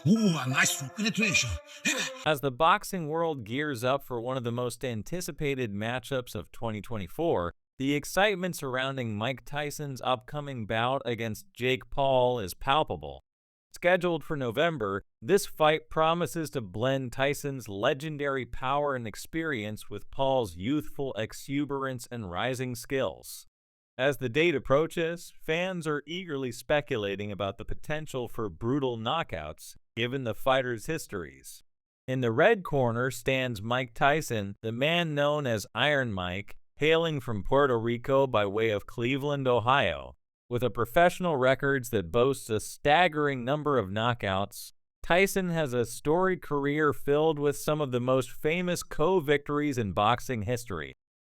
Nice penetration. As the boxing world gears up for one of the most anticipated matchups of 2024, the excitement surrounding Mike Tyson's upcoming bout against Jake Paul is palpable. Scheduled for November, this fight promises to blend Tyson's legendary power and experience with Paul's youthful exuberance and rising skills. As the date approaches, fans are eagerly speculating about the potential for brutal knockouts, given the fighters' histories. In the red corner stands Mike Tyson, the man known as Iron Mike, hailing from Puerto Rico by way of Cleveland, Ohio. With a professional record that boasts a staggering number of knockouts, Tyson has a storied career filled with some of the most famous co-victories in boxing history.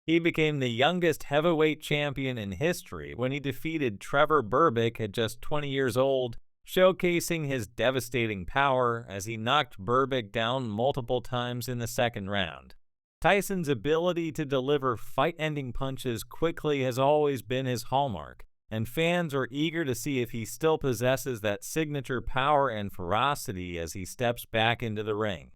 He became the youngest heavyweight champion in history when he defeated Trevor Berbick at just 20 years old, showcasing his devastating power as he knocked Berbick down multiple times in the second round. Tyson's ability to deliver fight-ending punches quickly has always been his hallmark, and fans are eager to see if he still possesses that signature power and ferocity as he steps back into the ring.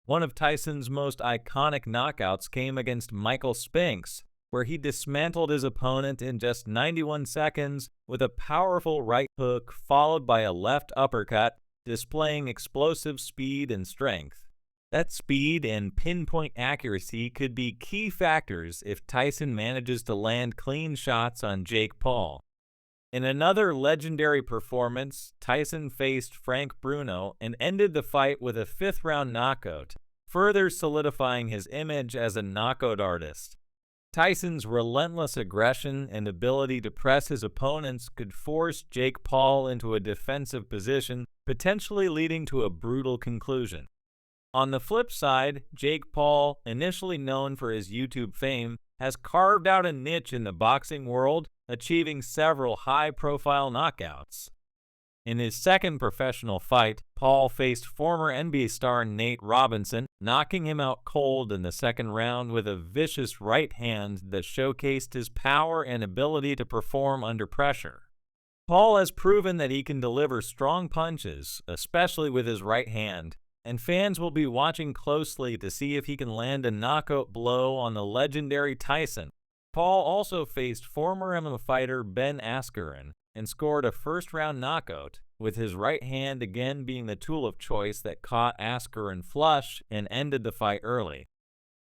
One of Tyson's most iconic knockouts came against Michael Spinks, where he dismantled his opponent in just 91 seconds with a powerful right hook followed by a left uppercut, displaying explosive speed and strength. That speed and pinpoint accuracy could be key factors if Tyson manages to land clean shots on Jake Paul. In another legendary performance, Tyson faced Frank Bruno and ended the fight with a fifth-round knockout, further solidifying his image as a knockout artist. Tyson's relentless aggression and ability to press his opponents could force Jake Paul into a defensive position, potentially leading to a brutal conclusion. On the flip side, Jake Paul, initially known for his YouTube fame, has carved out a niche in the boxing world, achieving several high-profile knockouts. In his second professional fight, Paul faced former NBA star Nate Robinson, knocking him out cold in the second round with a vicious right hand that showcased his power and ability to perform under pressure. Paul has proven that he can deliver strong punches, especially with his right hand, and fans will be watching closely to see if he can land a knockout blow on the legendary Tyson. Paul also faced former MMA fighter Ben Askren and scored a first-round knockout, with his right hand again being the tool of choice that caught Askren flush and ended the fight early.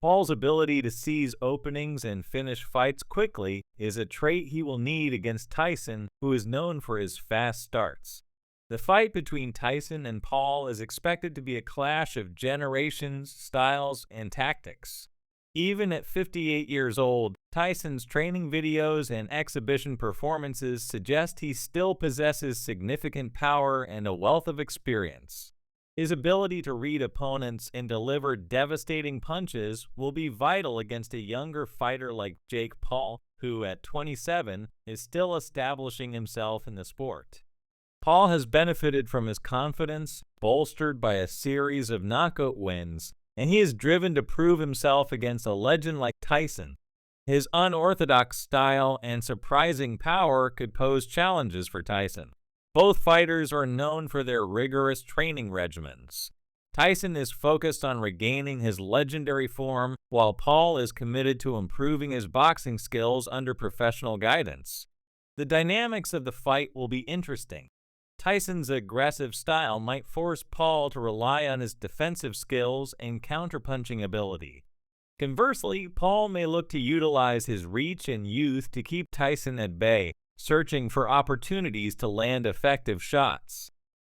Paul's ability to seize openings and finish fights quickly is a trait he will need against Tyson, who is known for his fast starts. The fight between Tyson and Paul is expected to be a clash of generations, styles, and tactics. Even at 58 years old, Tyson's training videos and exhibition performances suggest he still possesses significant power and a wealth of experience. His ability to read opponents and deliver devastating punches will be vital against a younger fighter like Jake Paul, who at 27 is still establishing himself in the sport. Paul has benefited from his confidence, bolstered by a series of knockout wins, and he is driven to prove himself against a legend like Tyson. His unorthodox style and surprising power could pose challenges for Tyson. Both fighters are known for their rigorous training regimens. Tyson is focused on regaining his legendary form, while Paul is committed to improving his boxing skills under professional guidance. The dynamics of the fight will be interesting. Tyson's aggressive style might force Paul to rely on his defensive skills and counterpunching ability. Conversely, Paul may look to utilize his reach and youth to keep Tyson at bay, searching for opportunities to land effective shots.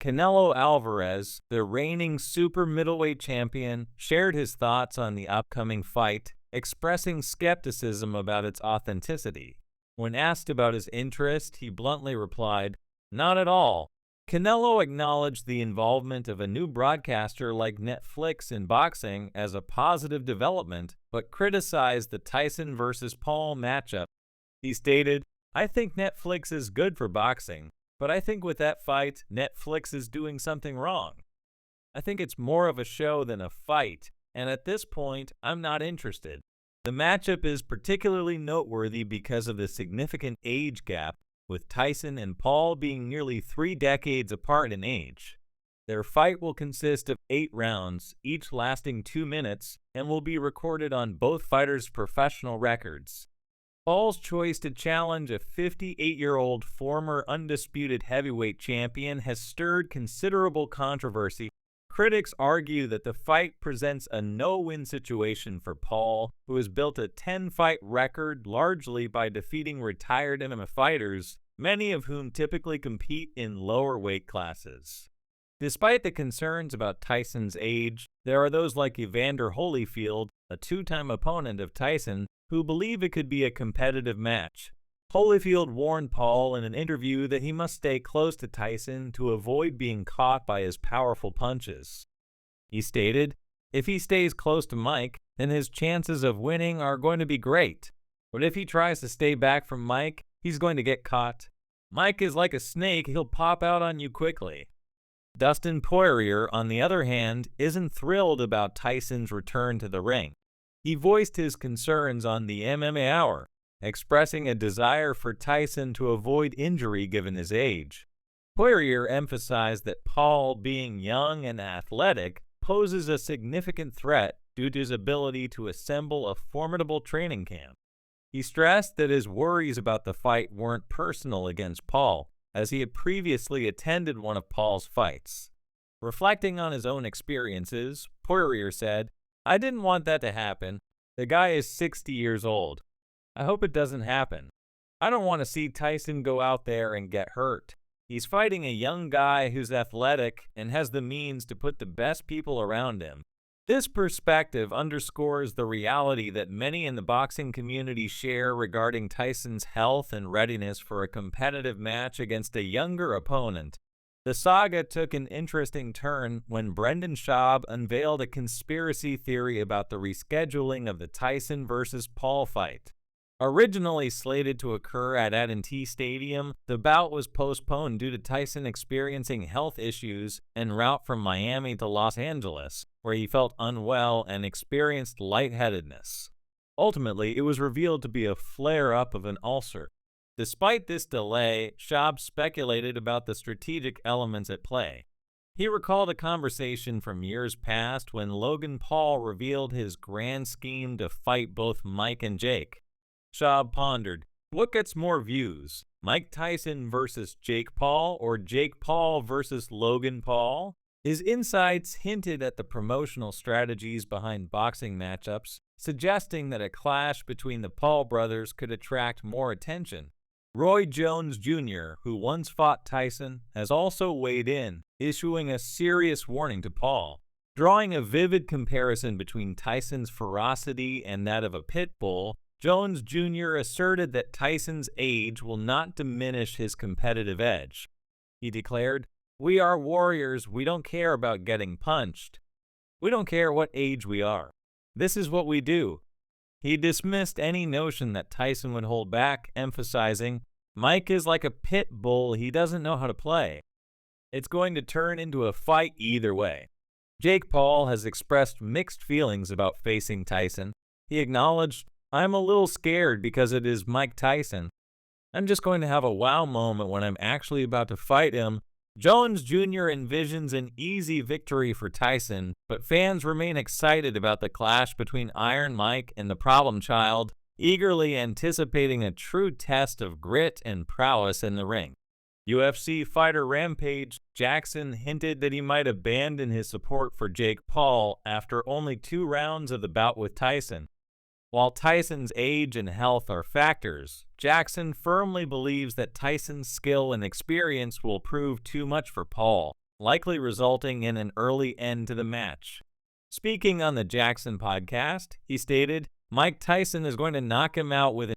Canelo Alvarez, the reigning super middleweight champion, shared his thoughts on the upcoming fight, expressing skepticism about its authenticity. When asked about his interest, he bluntly replied, "Not at all." Canelo acknowledged the involvement of a new broadcaster like Netflix in boxing as a positive development, but criticized the Tyson versus Paul matchup. He stated, "I think Netflix is good for boxing, but I think with that fight, Netflix is doing something wrong. I think it's more of a show than a fight, and at this point, I'm not interested." The matchup is particularly noteworthy because of the significant age gap. with Tyson and Paul being nearly 3 decades apart in age. Their fight will consist of 8 rounds, each lasting 2 minutes, and will be recorded on both fighters' professional records. Paul's choice to challenge a 58-year-old former undisputed heavyweight champion has stirred considerable controversy. Critics argue that the fight presents a no-win situation for Paul, who has built a 10-fight record largely by defeating retired MMA fighters, many of whom typically compete in lower weight classes. Despite the concerns about Tyson's age, there are those like Evander Holyfield, a 2-time opponent of Tyson, who believe it could be a competitive match. Holyfield warned Paul in an interview that he must stay close to Tyson to avoid being caught by his powerful punches. He stated, "If he stays close to Mike, then his chances of winning are going to be great. But if he tries to stay back from Mike, he's going to get caught. Mike is like a snake, he'll pop out on you quickly." Dustin Poirier, on the other hand, isn't thrilled about Tyson's return to the ring. He voiced his concerns on the MMA Hour, expressing a desire for Tyson to avoid injury given his age. Poirier emphasized that Paul, being young and athletic, poses a significant threat due to his ability to assemble a formidable training camp. He stressed that his worries about the fight weren't personal against Paul, as he had previously attended one of Paul's fights. Reflecting on his own experiences, Poirier said, "I didn't want that to happen. The guy is 60 years old. I hope it doesn't happen. I don't want to see Tyson go out there and get hurt. He's fighting a young guy who's athletic and has the means to put the best people around him." This perspective underscores the reality that many in the boxing community share regarding Tyson's health and readiness for a competitive match against a younger opponent. The saga took an interesting turn when Brendan Schaub unveiled a conspiracy theory about the rescheduling of the Tyson vs. Paul fight. Originally slated to occur at AT&T Stadium, the bout was postponed due to Tyson experiencing health issues en route from Miami to Los Angeles, where he felt unwell and experienced lightheadedness. Ultimately, it was revealed to be a flare-up of an ulcer. Despite this delay, Schaub speculated about the strategic elements at play. He recalled a conversation from years past when Logan Paul revealed his grand scheme to fight both Mike and Jake. Schaub pondered, what gets more views, Mike Tyson versus Jake Paul or Jake Paul versus Logan Paul? His insights hinted at the promotional strategies behind boxing matchups, suggesting that a clash between the Paul brothers could attract more attention. Roy Jones Jr., who once fought Tyson, has also weighed in, issuing a serious warning to Paul. Drawing a vivid comparison between Tyson's ferocity and that of a pit bull, Jones Jr. asserted that Tyson's age will not diminish his competitive edge. He declared, "We are warriors, we don't care about getting punched. We don't care what age we are. This is what we do." He dismissed any notion that Tyson would hold back, emphasizing, "Mike is like a pit bull, he doesn't know how to play. It's going to turn into a fight either way." Jake Paul has expressed mixed feelings about facing Tyson. He acknowledged, "I'm a little scared because it is Mike Tyson. I'm just going to have a wow moment when I'm actually about to fight him." Jones Jr. envisions an easy victory for Tyson, but fans remain excited about the clash between Iron Mike and the Problem Child, eagerly anticipating a true test of grit and prowess in the ring. UFC fighter Rampage Jackson hinted that he might abandon his support for Jake Paul after only 2 rounds of the bout with Tyson. While Tyson's age and health are factors, Jackson firmly believes that Tyson's skill and experience will prove too much for Paul, likely resulting in an early end to the match. Speaking on the Jackson podcast, he stated, "Mike Tyson is going to knock him out with